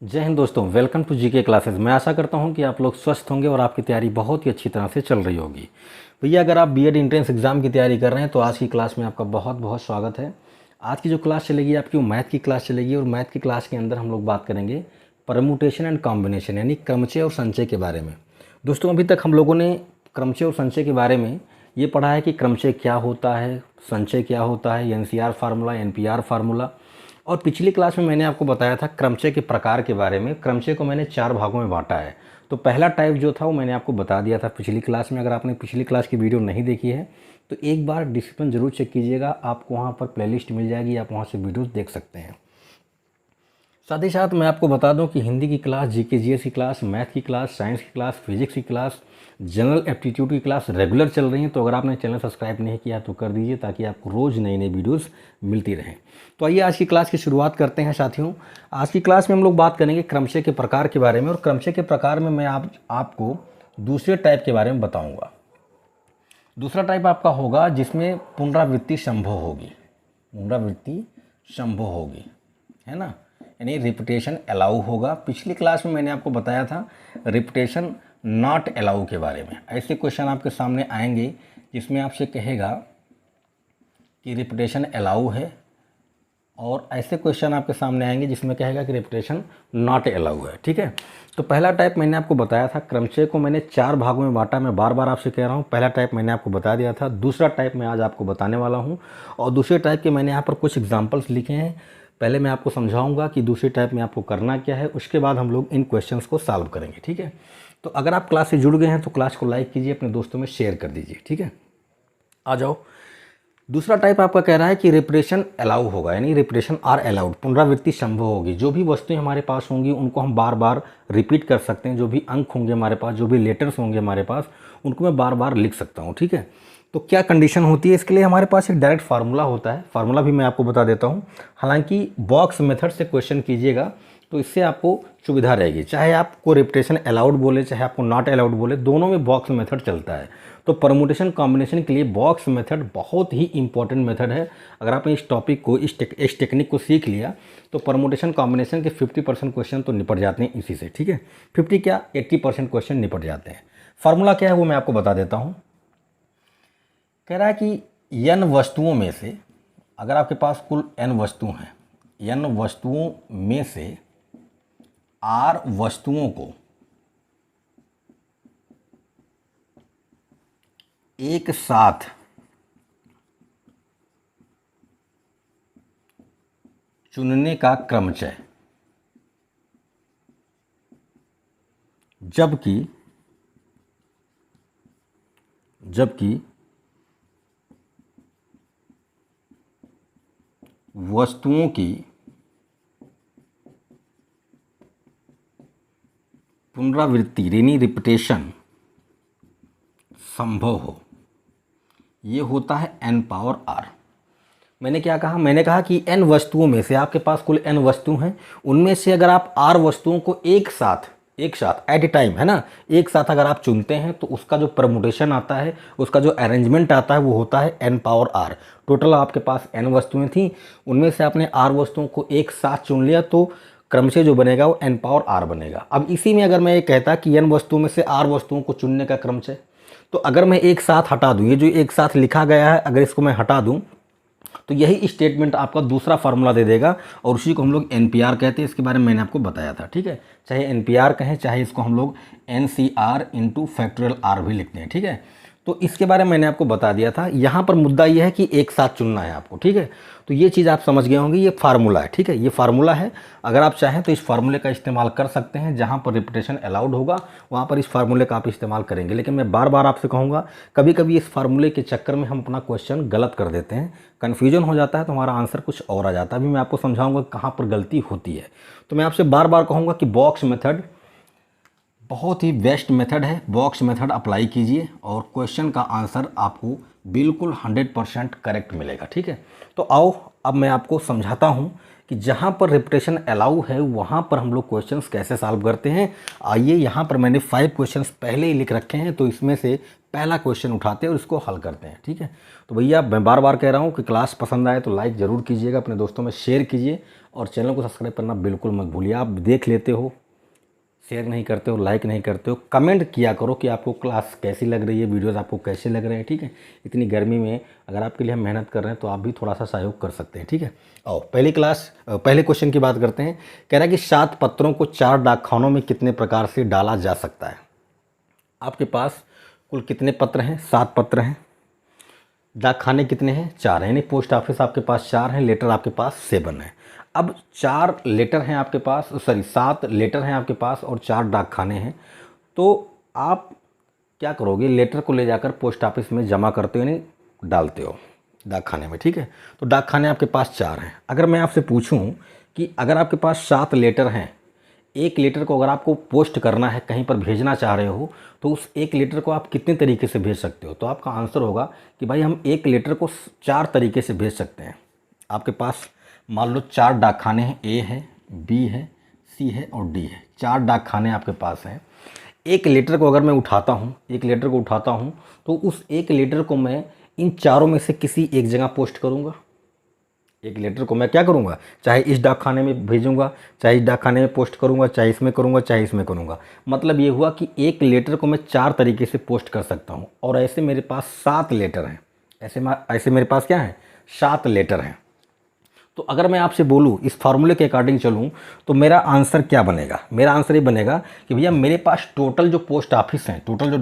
जय हिंद दोस्तों, welcome to GK classes. मैं आशा करता हूं कि आप लोग स्वस्थ होंगे और आपकी तैयारी बहुत ही अच्छी तरह से चल रही होगी। भैया, अगर आप बीएड एंट्रेंस एग्ज़ाम की तैयारी कर रहे हैं तो आज की क्लास में आपका बहुत बहुत स्वागत है। आज की जो क्लास चलेगी आपकी वो मैथ की क्लास चलेगी और मैथ की क्लास के अंदर हम लोग बात करेंगे परमुटेशन एंड कॉम्बिनेशन यानी क्रमचय और संचय के बारे में। दोस्तों, अभी तक हम लोगों ने क्रमचय और संचय के बारे में ये पढ़ा है कि क्रमचय क्या होता है, संचय क्या होता है, एनसीआर फार्मूला, एनपीआर फार्मूला। और पिछली क्लास में मैंने आपको बताया था क्रमचय के प्रकार के बारे में। क्रमचय को मैंने 4 भागों में बांटा है। तो पहला टाइप जो था वो मैंने आपको बता दिया था पिछली क्लास में। अगर आपने पिछली क्लास की वीडियो नहीं देखी है तो एक बार डिस्क्रिप्शन ज़रूर चेक कीजिएगा, आपको वहाँ पर प्लेलिस्ट मिल जाएगी, आप वहाँ से वीडियोज़ देख सकते हैं। साथ ही साथ मैं आपको बता दूं कि हिंदी की क्लास, जीके जीएस की क्लास, मैथ की क्लास, साइंस की क्लास, फिजिक्स की क्लास, जनरल एप्टीट्यूड की क्लास रेगुलर चल रही हैं। तो अगर आपने चैनल सब्सक्राइब नहीं किया तो कर दीजिए ताकि आपको रोज़ नई नई वीडियोस मिलती रहें। तो आइए आज की क्लास की शुरुआत करते हैं साथियों। आज की क्लास में हम लोग बात करेंगे क्रमचय के प्रकार के बारे में और क्रमचय के प्रकार में मैं आपको दूसरे टाइप के बारे में बताऊँगा। दूसरा टाइप आपका होगा जिसमें पुनरावृत्ति संभव होगी, पुनरावृत्ति संभव होगी, है ना, यानी रिपीटेशन अलाउ होगा। पिछली क्लास में मैंने आपको बताया था रिपीटेशन नॉट अलाउ के बारे में। ऐसे क्वेश्चन आपके सामने आएंगे जिसमें आपसे कहेगा कि रिपीटेशन अलाउ है और ऐसे क्वेश्चन आपके सामने आएंगे जिसमें कहेगा कि रिपीटेशन नॉट अलाउ है। ठीक है, तो पहला टाइप मैंने आपको बताया था। क्रमचय को मैंने 4 भागों में बांटा। मैं बार बार आपसे कह रहा हूँ, पहला टाइप मैंने आपको बता दिया था। दूसरा टाइप मैं आज आपको बताने वाला हूँ और दूसरे टाइप के मैंने यहाँ पर कुछ एग्जाम्पल्स लिखे हैं। पहले मैं आपको समझाऊंगा कि दूसरे टाइप में आपको करना क्या है, उसके बाद हम लोग इन क्वेश्चंस को सॉल्व करेंगे। ठीक है, तो अगर आप क्लास से जुड़ गए हैं तो क्लास को लाइक कीजिए, अपने दोस्तों में शेयर कर दीजिए। ठीक है, आ जाओ। दूसरा टाइप आपका कह रहा है कि रिपीटेशन अलाउ होगा, यानी रिपीटेशन आर अलाउड, पुनरावृत्ति संभव होगी। जो भी वस्तुएं हमारे पास होंगी उनको हम बार बार रिपीट कर सकते हैं। जो भी अंक होंगे हमारे पास, जो भी लेटर्स होंगे हमारे पास, उनको मैं बार बार लिख सकता हूँ। ठीक है, तो क्या कंडीशन होती है इसके लिए? हमारे पास एक डायरेक्ट फार्मूला होता है। फार्मूला भी मैं आपको बता देता हूँ। हालांकि बॉक्स मेथड से क्वेश्चन कीजिएगा तो इससे आपको सुविधा रहेगी। चाहे आपको रिपीटेशन अलाउड बोले, चाहे आपको नॉट अलाउड बोले, दोनों में बॉक्स मेथड चलता है। तो परमुटेशन कॉम्बिनेशन के लिए बॉक्स मेथड बहुत ही इंपॉर्टेंट मेथड है। अगर आपने इस टॉपिक को, इस टेक्निक को सीख लिया तो परमुटेशन कॉम्बिनेशन के 50% क्वेश्चन तो निपट जाते हैं इसी से। ठीक है, 50 क्या 80% क्वेश्चन निपट जाते हैं। फार्मूला क्या है वो मैं आपको बता देता हूँ। कह रहा है कि n वस्तुओं में से, अगर आपके पास कुल n वस्तु हैं, n वस्तुओं में से r वस्तुओं को एक साथ चुनने का क्रमचय, जबकि वस्तुओं की पुनरावृत्ति यानी रिपीटेशन संभव हो, ये होता है n पावर r। मैंने क्या कहा? मैंने कहा कि n वस्तुओं में से, आपके पास कुल n वस्तु हैं, उनमें से अगर आप r वस्तुओं को एक साथ एट ए टाइम, है ना, एक साथ अगर आप चुनते हैं तो उसका जो परमुटेशन आता है, उसका जो अरेंजमेंट आता है वो होता है n पावर r। टोटल आपके पास n वस्तुएं थी, उनमें से आपने r वस्तुओं को एक साथ चुन लिया तो क्रमचय जो बनेगा वो n पावर r बनेगा। अब इसी में अगर मैं ये कहता कि n वस्तुओं में से r वस्तुओं को चुनने का क्रमचय, तो अगर मैं एक साथ हटा दूं, ये जो एक साथ लिखा गया है अगर इसको मैं हटा दूं तो यही स्टेटमेंट आपका दूसरा फार्मूला दे देगा और उसी को हम लोग एनपीआर कहते हैं। इसके बारे में मैंने आपको बताया था। ठीक है, चाहे एनपीआर कहें, चाहे इसको हम लोग एनसीआर इंटू फैक्टोरियल आर भी लिखते हैं। ठीक है, तो इसके बारे में मैंने आपको बता दिया था। यहाँ पर मुद्दा ये है कि एक साथ चुनना है आपको। ठीक है, तो ये चीज़ आप समझ गए होंगे, ये फार्मूला है। ठीक है, ये फार्मूला है। अगर आप चाहें तो इस फार्मूले का इस्तेमाल कर सकते हैं। जहाँ पर रिपीटेशन अलाउड होगा वहाँ पर इस फार्मूले का आप इस्तेमाल करेंगे। लेकिन मैं बार बार आपसे कहूँगा, कभी कभी इस फार्मूले के चक्कर में हम अपना क्वेश्चन गलत कर देते हैं, कन्फ्यूजन हो जाता है तो हमारा आंसर कुछ और आ जाता है। अभी मैं आपको समझाऊँगा कहाँ पर गलती होती है। तो मैं आपसे बार बार कहूँगा कि बॉक्स मेथड बहुत ही बेस्ट मेथड है। बॉक्स मेथड अप्लाई कीजिए और क्वेश्चन का आंसर आपको बिल्कुल 100% करेक्ट मिलेगा। ठीक है, तो आओ अब मैं आपको समझाता हूँ कि जहाँ पर रिपीटेशन अलाउ है वहाँ पर हम लोग क्वेश्चंस कैसे सॉल्व करते हैं। आइए, यहाँ पर मैंने 5 क्वेश्चंस पहले ही लिख रखे हैं, तो इसमें से पहला क्वेश्चन उठाते हैं और इसको हल करते हैं। ठीक है, तो भैया मैं बार बार कह रहा हूँ कि क्लास पसंद आए तो लाइक ज़रूर कीजिएगा, अपने दोस्तों में शेयर कीजिए और चैनल को सब्सक्राइब करना बिल्कुल मत भूलिए। आप देख लेते हो, शेयर नहीं करते हो, लाइक नहीं करते हो, कमेंट किया करो कि आपको क्लास कैसी लग रही है, वीडियोस आपको कैसे लग रहे हैं। ठीक है, इतनी गर्मी में अगर आपके लिए हम मेहनत कर रहे हैं तो आप भी थोड़ा सा सहयोग कर सकते हैं। ठीक है, आओ पहले क्वेश्चन की बात करते हैं। कह रहा है कि 7 पत्रों को 4 डाकखानों में कितने प्रकार से डाला जा सकता है। आपके पास कुल कितने पत्र हैं? 7 पत्र हैं। डाकखाने कितने हैं? 4 हैं, यानी पोस्ट ऑफिस आपके पास 4 हैं, लेटर आपके पास 7 है। अब 4 लेटर हैं आपके पास, 7 लेटर हैं आपके पास और 4 डाकखाने हैं, तो आप क्या करोगे? लेटर को ले जाकर पोस्ट ऑफिस में जमा करते हो, यानी डालते हो डाकखाने में। ठीक है, तो डाकखाने आपके पास 4 हैं। अगर मैं आपसे पूछूं कि अगर आपके पास 7 लेटर हैं, एक लेटर को अगर आपको पोस्ट करना है, कहीं पर भेजना चाह रहे हो, तो उस एक लेटर को आप कितने तरीके से भेज सकते हो? तो आपका आंसर होगा कि भाई हम एक लेटर को 4 तरीके से भेज सकते हैं। आपके पास मान लो 4 डाकखाने हैं, ए है, बी है, सी है और डी है। 4 डाकखाने आपके पास हैं। एक लेटर को अगर मैं उठाता हूँ, तो उस एक लेटर को मैं इन चारों में से किसी एक जगह पोस्ट करूँगा। एक लेटर को मैं क्या करूँगा? चाहे इस डाकखाने में भेजूँगा, चाहे इस डाकखाने में पोस्ट करूँगा, चाहे इसमें करूँगा, चाहे इसमें करूँगा। मतलब ये हुआ कि एक लेटर को मैं 4 तरीके से पोस्ट कर सकता हूँ और ऐसे मेरे पास 7 लेटर हैं। ऐसे मेरे पास क्या है? 7 लेटर हैं। तो अगर मैं आपसे बोलूँ, इस फार्मूले के अकॉर्डिंग चलूँ, तो मेरा आंसर क्या बनेगा? मेरा आंसर ये बनेगा कि भैया मेरे पास टोटल जो पोस्ट ऑफिस हैं, टोटल जो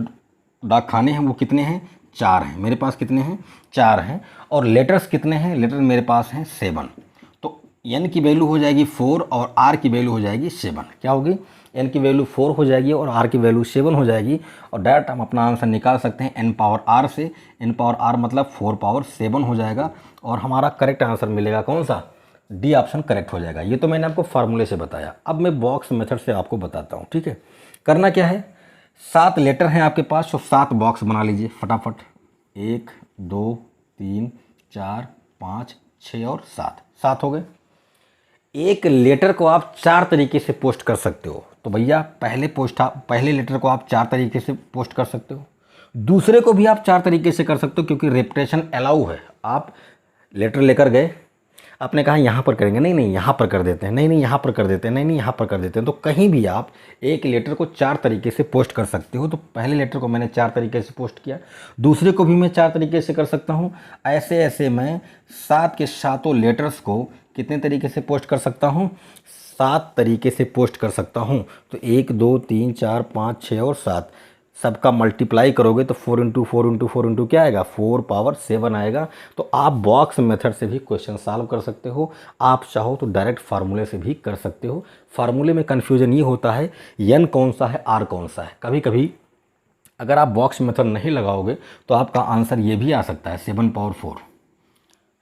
डाकखाने हैं वो कितने हैं? 4 हैं। मेरे पास कितने हैं? 4 हैं। और लेटर्स कितने हैं? लेटर मेरे पास हैं 7। तो एन की वैल्यू हो जाएगी 4 और आर की वैल्यू हो जाएगी 7। क्या होगी? एन की वैल्यू 4 हो जाएगी और आर की वैल्यू 7 हो जाएगी। और डायरेक्ट हम अपना आंसर निकाल सकते हैं एन पावर आर से। एन पावर आर मतलब 4 पावर 7 हो जाएगा और हमारा करेक्ट आंसर मिलेगा कौन सा? डी ऑप्शन करेक्ट हो जाएगा। ये तो मैंने आपको फार्मूले से बताया। अब मैं बॉक्स मेथड से आपको बताता हूँ। ठीक है, करना क्या है? 7 लेटर हैं आपके पास, तो 7 बॉक्स बना लीजिए फटाफट। 1 2 3 4 5 6 और 7 हो गए। एक लेटर को आप 4 तरीके से पोस्ट कर सकते हो। तो भैया पहले लेटर को आप 4 तरीके से पोस्ट कर सकते हो, दूसरे को भी आप 4 तरीके से कर सकते हो, क्योंकि रिपीटेशन अलाउ है। आप लेटर लेकर गए, आपने कहा यहाँ पर करेंगे, नहीं यहाँ पर कर देते हैं, नहीं यहाँ पर कर देते हैं, नहीं यहाँ पर कर देते हैं। तो कहीं भी आप एक लेटर को 4 तरीके से पोस्ट कर सकते हो। तो पहले लेटर को मैंने 4 तरीके से पोस्ट किया, दूसरे को भी मैं 4 तरीके से कर सकता हूँ। ऐसे मैं 7 के 7 लेटर्स को कितने तरीके से पोस्ट कर सकता हूँ? 7 तरीके से पोस्ट कर सकता हूँ। तो 1 2 3 4 5 6 और 7 सबका मल्टीप्लाई करोगे तो 4 × 4 × 4 × क्या आएगा? 4 पावर 7 आएगा। तो आप बॉक्स मेथड से भी क्वेश्चन सॉल्व कर सकते हो। आप चाहो तो डायरेक्ट फार्मूले से भी कर सकते हो। फार्मूले में कन्फ्यूजन ये होता है एन कौन सा है, आर कौन सा है। कभी कभी अगर आप बॉक्स मेथड नहीं लगाओगे तो आपका आंसर ये भी आ सकता है 7 पावर 4,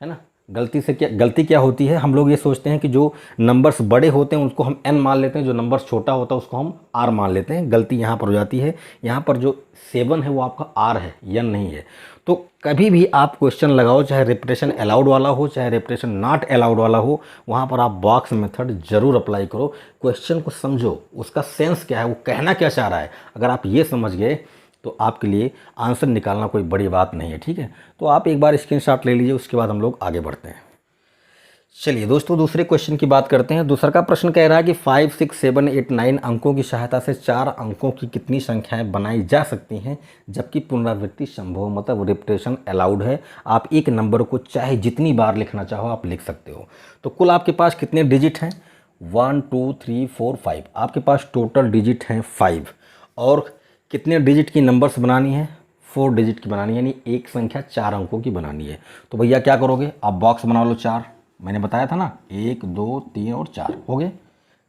है ना। गलती क्या होती है? हम लोग ये सोचते हैं कि जो नंबर्स बड़े होते हैं उसको हम n मान लेते हैं, जो नंबर छोटा होता है उसको हम r मान लेते हैं। गलती यहाँ पर हो जाती है। यहाँ पर जो 7 है वो आपका r है, n नहीं है। तो कभी भी आप क्वेश्चन लगाओ, चाहे रिपीटेशन अलाउड वाला हो, चाहे रिपीटेशन नॉट अलाउड वाला हो, वहाँ पर आप बॉक्स मेथड ज़रूर अप्लाई करो। क्वेश्चन को समझो, उसका सेंस क्या है, वो कहना क्या चाह रहा है। अगर आप ये समझ गए तो आपके लिए आंसर निकालना कोई बड़ी बात नहीं है। ठीक है, तो आप एक बार स्क्रीनशॉट ले लीजिए, उसके बाद हम लोग आगे बढ़ते हैं। चलिए दोस्तों, दूसरे क्वेश्चन की बात करते हैं। दूसरा का प्रश्न कह रहा है कि 5 6 7 8 9 अंकों की सहायता से 4 अंकों की कितनी संख्याएं बनाई जा सकती हैं जबकि पुनरावृत्ति संभव, मतलब रिपीटेशन अलाउड है। आप एक नंबर को चाहे जितनी बार लिखना चाहो आप लिख सकते हो। तो कुल आपके पास कितने डिजिट हैं? 1 2 3 4 5। आपके पास टोटल डिजिट हैं 5। और कितने डिजिट की नंबर्स बनानी है? 4 डिजिट की बनानी है, यानी एक संख्या 4 अंकों की बनानी है। तो भैया क्या करोगे? आप बॉक्स बना लो 4। मैंने बताया था ना, 1 2 3 और 4 हो गए।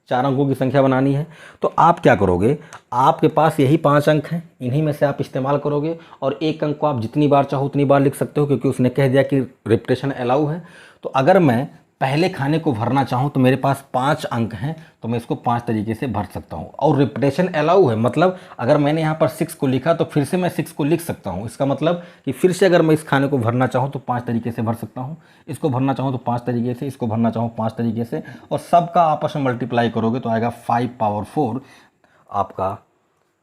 4 अंकों की संख्या बनानी है। तो आप क्या करोगे? आपके पास यही 5 अंक हैं, इन्हीं में से आप इस्तेमाल करोगे और एक अंक को आप जितनी बार चाहो उतनी बार लिख सकते हो, क्योंकि उसने कह दिया कि रिपीटेशन अलाउ है। तो अगर मैं पहले खाने को भरना चाहूँ तो मेरे पास 5 अंक हैं, तो मैं इसको 5 तरीके से भर सकता हूँ। और रिपीटेशन अलाउ है, मतलब अगर मैंने यहाँ पर 6 को लिखा तो फिर से मैं 6 को लिख सकता हूँ। इसका मतलब कि फिर से अगर मैं इस खाने को भरना चाहूँ तो 5 तरीके से भर सकता हूँ, इसको भरना चाहूँ तो 5 तरीके से, इसको भरना चाहूँ 5 तरीके से, और सबका आपस में मल्टीप्लाई करोगे तो आएगा 5 पावर 4। आपका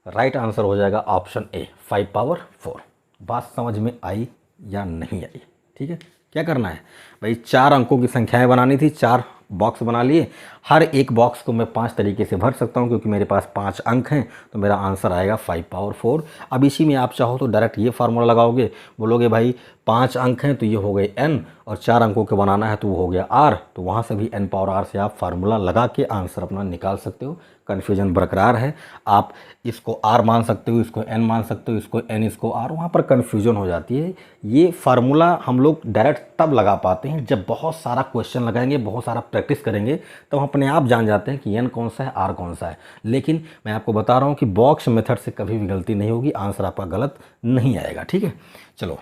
राइट आंसर हो जाएगा ऑप्शन ए, 5 पावर 4। बात समझ में आई या नहीं आई? ठीक है, क्या करना है भाई, 4 अंकों की संख्याएं बनानी थी, 4 बॉक्स बना लिए। हर एक बॉक्स को मैं 5 तरीके से भर सकता हूं क्योंकि मेरे पास 5 अंक हैं, तो मेरा आंसर आएगा 5 पावर 4। अब इसी में आप चाहो तो डायरेक्ट ये फार्मूला लगाओगे, बोलोगे भाई 5 अंक हैं तो ये हो गए n, और 4 अंकों के बनाना है तो वो हो गया r, तो वहाँ से भी n पावर r से आप फार्मूला लगा के आंसर अपना निकाल सकते हो। कन्फ्यूजन बरकरार है, आप इसको r मान सकते हो, इसको n मान सकते हो, इसको n, इसको r, वहाँ पर कन्फ्यूजन हो जाती है। ये फार्मूला हम लोग डायरेक्ट तब लगा पाते हैं जब बहुत सारा क्वेश्चन लगाएंगे, बहुत सारा प्रैक्टिस करेंगे, तो हम अपने आप जान जाते हैं कि n कौन सा है, r कौन सा है। लेकिन मैं आपको बता रहा हूँ कि बॉक्स मेथड से कभी भी गलती नहीं होगी, आंसर आपका गलत नहीं आएगा। ठीक है, चलो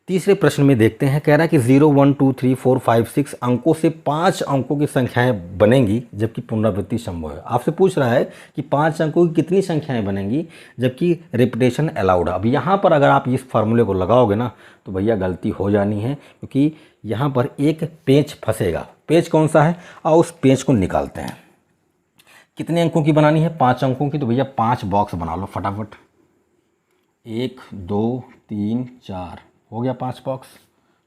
तीसरे प्रश्न में देखते हैं। कह रहा है कि 0 1 2 3 4 5 6 अंकों से 5 अंकों की संख्याएं बनेंगी जबकि पुनरावृत्ति संभव है। आपसे पूछ रहा है कि 5 अंकों की कितनी संख्याएं बनेंगी जबकि रिपीटेशन अलाउड है। अब यहाँ पर अगर आप इस फार्मूले को लगाओगे ना तो भैया गलती हो जानी है, क्योंकि यहाँ पर एक पेच फंसेगा। पेच कौन सा है, और उस पेच को निकालते हैं। कितने अंकों की बनानी है, 5 अंकों की, तो भैया 5 बॉक्स बना लो फटाफट। 1 2 3 4 हो गया 5 बॉक्स।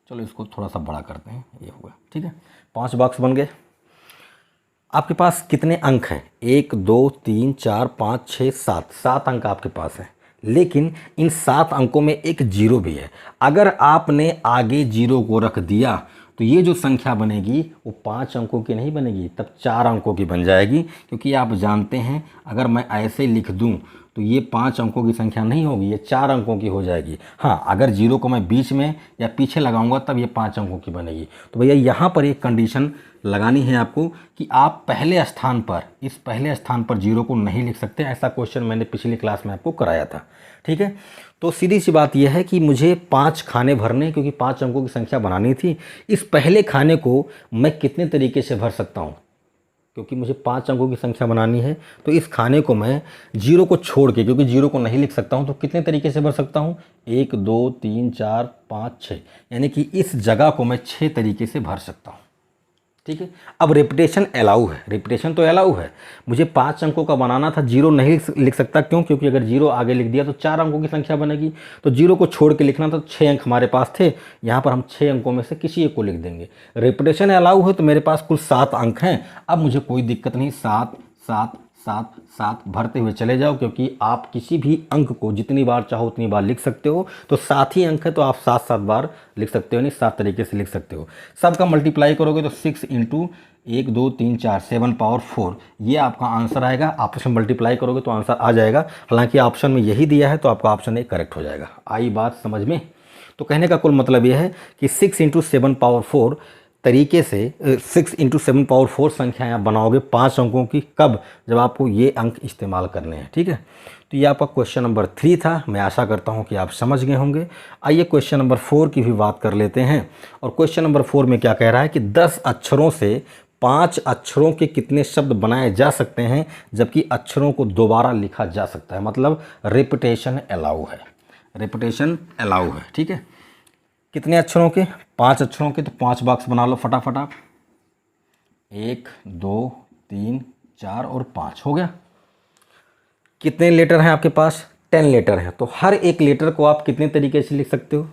चलो इसको थोड़ा सा बड़ा करते हैं, ये हो गया। ठीक है, 5 बॉक्स बन गए। आपके पास कितने अंक हैं, 1 2 3 4 5 6 7, 7 अंक आपके पास हैं। लेकिन इन 7 अंकों में एक जीरो भी है। अगर आपने आगे जीरो को रख दिया तो ये जो संख्या बनेगी वो 5 अंकों की नहीं बनेगी, तब 4 अंकों की बन जाएगी। क्योंकि आप जानते हैं अगर मैं ऐसे लिख दूं तो ये 5 अंकों की संख्या नहीं होगी, ये 4 अंकों की हो जाएगी। हाँ, अगर जीरो को मैं बीच में या पीछे लगाऊंगा तब ये 5 अंकों की बनेगी। तो भैया यहाँ पर एक कंडीशन लगानी है आपको कि आप पहले स्थान पर, इस पहले स्थान पर जीरो को नहीं लिख सकते। ऐसा क्वेश्चन मैंने पिछली क्लास में आपको कराया था। ठीक है, तो सीधी सी बात यह है कि मुझे 5 खाने भरने, क्योंकि 5 अंकों की संख्या बनानी थी। इस पहले खाने को मैं कितने तरीके से भर सकता हूँ, क्योंकि मुझे 5 अंकों की संख्या बनानी है, तो इस खाने को मैं जीरो को छोड़ के, क्योंकि जीरो को नहीं लिख सकता हूँ, तो कितने तरीके से भर सकता हूँ, 1 2 3 4 5 6, यानी कि इस जगह को मैं 6 तरीके से भर सकता हूँ। ठीक है, अब रिपीटेशन अलाउ है, रिपीटेशन तो अलाउ है। मुझे 5 अंकों का बनाना था, जीरो नहीं लिख सकता। क्यों? क्योंकि अगर जीरो आगे लिख दिया तो 4 अंकों की संख्या बनेगी, तो जीरो को छोड़ के लिखना था। 6 अंक हमारे पास थे, यहाँ पर हम 6 अंकों में से किसी एक को लिख देंगे। रिपीटेशन अलाउ है तो मेरे पास कुल 7 अंक हैं। अब मुझे कोई दिक्कत नहीं, 7 7 7 7 भरते हुए चले जाओ, क्योंकि आप किसी भी अंक को जितनी बार चाहो उतनी बार लिख सकते हो। तो 7 ही अंक है तो आप 7 7 बार लिख सकते हो, नहीं 7 तरीके से लिख सकते हो। सबका मल्टीप्लाई करोगे तो 6 इंटू 1 2 3 4 7 पावर 4, ये आपका आंसर आएगा। आपस में मल्टीप्लाई करोगे तो आंसर आ जाएगा। हालांकि ऑप्शन में यही दिया है तो आपका ऑप्शन ए करेक्ट हो जाएगा। आई बात समझ में? तो कहने का कुल मतलब यह है कि 6 इंटू 7 पावर 4 तरीके से 6 इंटू 7 पावर 4 संख्याएँ आप बनाओगे 5 अंकों की। कब? जब आपको ये अंक इस्तेमाल करने हैं। ठीक है, तो ये आपका क्वेश्चन नंबर 3 था। मैं आशा करता हूँ कि आप समझ गए होंगे। आइए क्वेश्चन नंबर 4 की भी बात कर लेते हैं। और क्वेश्चन नंबर 4 में क्या कह रहा है कि 10 अक्षरों से 5 अक्षरों के कितने शब्द बनाए जा सकते हैं जबकि अक्षरों को दोबारा लिखा जा सकता है। मतलब रिपीटेशन अलाउ है, रिपीटेशन अलाउ है। ठीक है, कितने अक्षरों के? 5 अक्षरों के। तो 5 बॉक्स बना लो फटाफट आप। 1 2 3 4 और 5 हो गया। कितने लेटर हैं आपके पास? 10 लेटर हैं। तो हर एक लेटर को आप कितने तरीके से लिख सकते हो,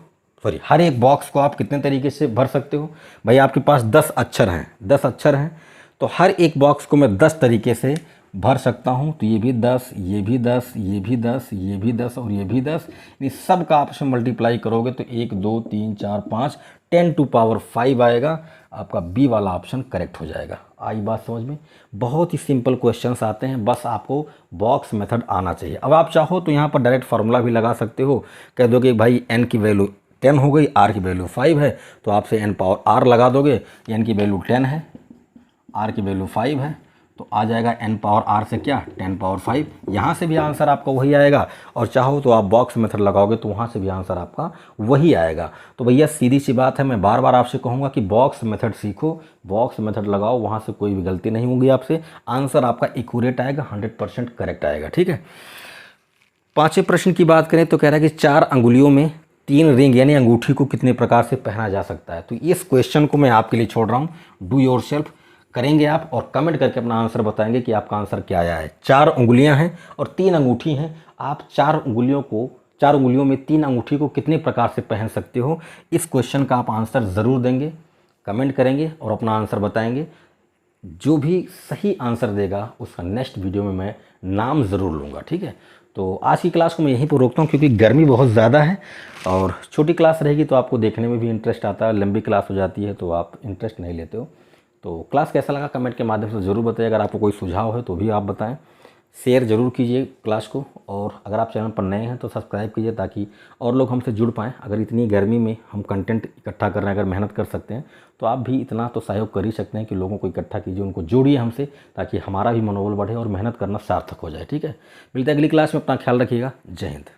सॉरी हर एक बॉक्स को आप कितने तरीके से भर सकते हो? भाई आपके पास 10 अक्षर हैं, 10 अक्षर हैं, तो हर एक बॉक्स को मैं 10 तरीके से भर सकता हूँ। तो ये भी 10, ये भी 10, ये भी 10, ये भी 10 और ये भी 10। इन सब का आपस में मल्टीप्लाई करोगे तो 1 2 3 4 5 10 टू पावर 5 आएगा। आपका बी वाला ऑप्शन करेक्ट हो जाएगा। आई बात समझ में? बहुत ही सिंपल क्वेश्चंस आते हैं, बस आपको बॉक्स मेथड आना चाहिए। अब आप चाहो तो यहाँ पर डायरेक्ट फार्मूला भी लगा सकते हो। कह दोगे भाई n की वैल्यू 10 हो गई, r की वैल्यू 5 है, तो आपसे n पावर r लगा दोगे। n की वैल्यू 10 है, r की वैल्यू 5 है, तो तो आ जाएगा n पावर r से क्या 10 पावर 5। यहाँ से भी आंसर आपका वही आएगा, और चाहो तो आप बॉक्स मेथड लगाओगे तो वहाँ से भी आंसर आपका वही आएगा। तो भैया सीधी सी बात है, मैं बार बार आपसे कहूँगा कि बॉक्स मेथड सीखो, बॉक्स मेथड लगाओ, वहाँ से कोई भी गलती नहीं होगी आपसे, आंसर आपका एक्यूरेट आएगा, 100% करेक्ट आएगा। ठीक है, पांचवें प्रश्न की बात करें तो कह रहा है कि 4 अंगुलियों में 3 रिंग यानी अंगूठी को कितने प्रकार से पहना जा सकता है। तो इस क्वेश्चन को मैं आपके लिए छोड़ रहा हूँ, डू योर सेल्फ करेंगे आप और कमेंट करके अपना आंसर बताएंगे कि आपका आंसर क्या आया है। 4 उंगलियां हैं और 3 अंगूठी हैं, आप 4 उंगलियों में 3 अंगूठी को कितने प्रकार से पहन सकते हो, इस क्वेश्चन का आप आंसर ज़रूर देंगे, कमेंट करेंगे और अपना आंसर बताएंगे। जो भी सही आंसर देगा उसका नेक्स्ट वीडियो में मैं नाम ज़रूर लूँगा। ठीक है, तो आज की क्लास को मैं यहीं पर रोकता हूँ क्योंकि गर्मी बहुत ज़्यादा है और छोटी क्लास रहेगी तो आपको देखने में भी इंटरेस्ट आता है, लंबी क्लास हो जाती है तो आप इंटरेस्ट नहीं लेते हो। तो क्लास कैसा लगा कमेंट के माध्यम से ज़रूर बताइए। अगर आपको कोई सुझाव है तो भी आप बताएं, शेयर ज़रूर कीजिए क्लास को, और अगर आप चैनल पर नए हैं तो सब्सक्राइब कीजिए ताकि और लोग हमसे जुड़ पाएँ। अगर इतनी गर्मी में हम कंटेंट इकट्ठा कर रहे हैं, अगर मेहनत कर सकते हैं तो आप भी इतना तो सहयोग कर ही सकते हैं कि लोगों को इकट्ठा कीजिए, उनको जोड़िए हमसे, ताकि हमारा भी मनोबल बढ़े और मेहनत करना सार्थक हो जाए। ठीक है, मिलते हैं अगली क्लास में, अपना ख्याल रखिएगा, जय हिंद।